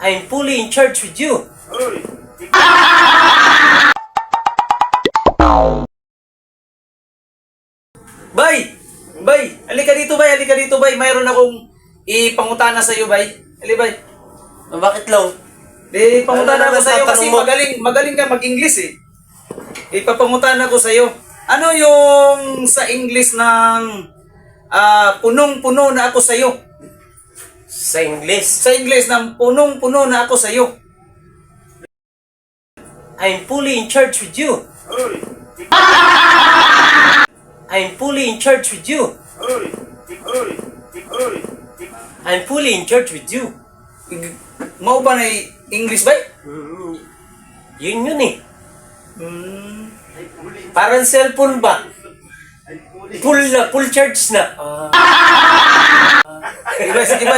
I'm fully in church with you. Bay! Bay! Halika dito, bay! Halika dito, bay! Mayroon akong ipangutana sa iyo, bay. Halika, bay. Bakit lang? Di, pangutana Ano ko sa iyo naman kasi tatanong mo? magaling ka mag-English eh. Ipapangutana ko sa iyo. Ano yung sa English ng punong-puno na ako sa iyo? Sa English? Sa English ng punong-puno na ako sa iyo. I'm fully in church with you. I'm fully in church with you. I'm fully in church with you. Mau ba na English ba? Yun eh. Parang cellphone ba? Full charge na. Sige ba?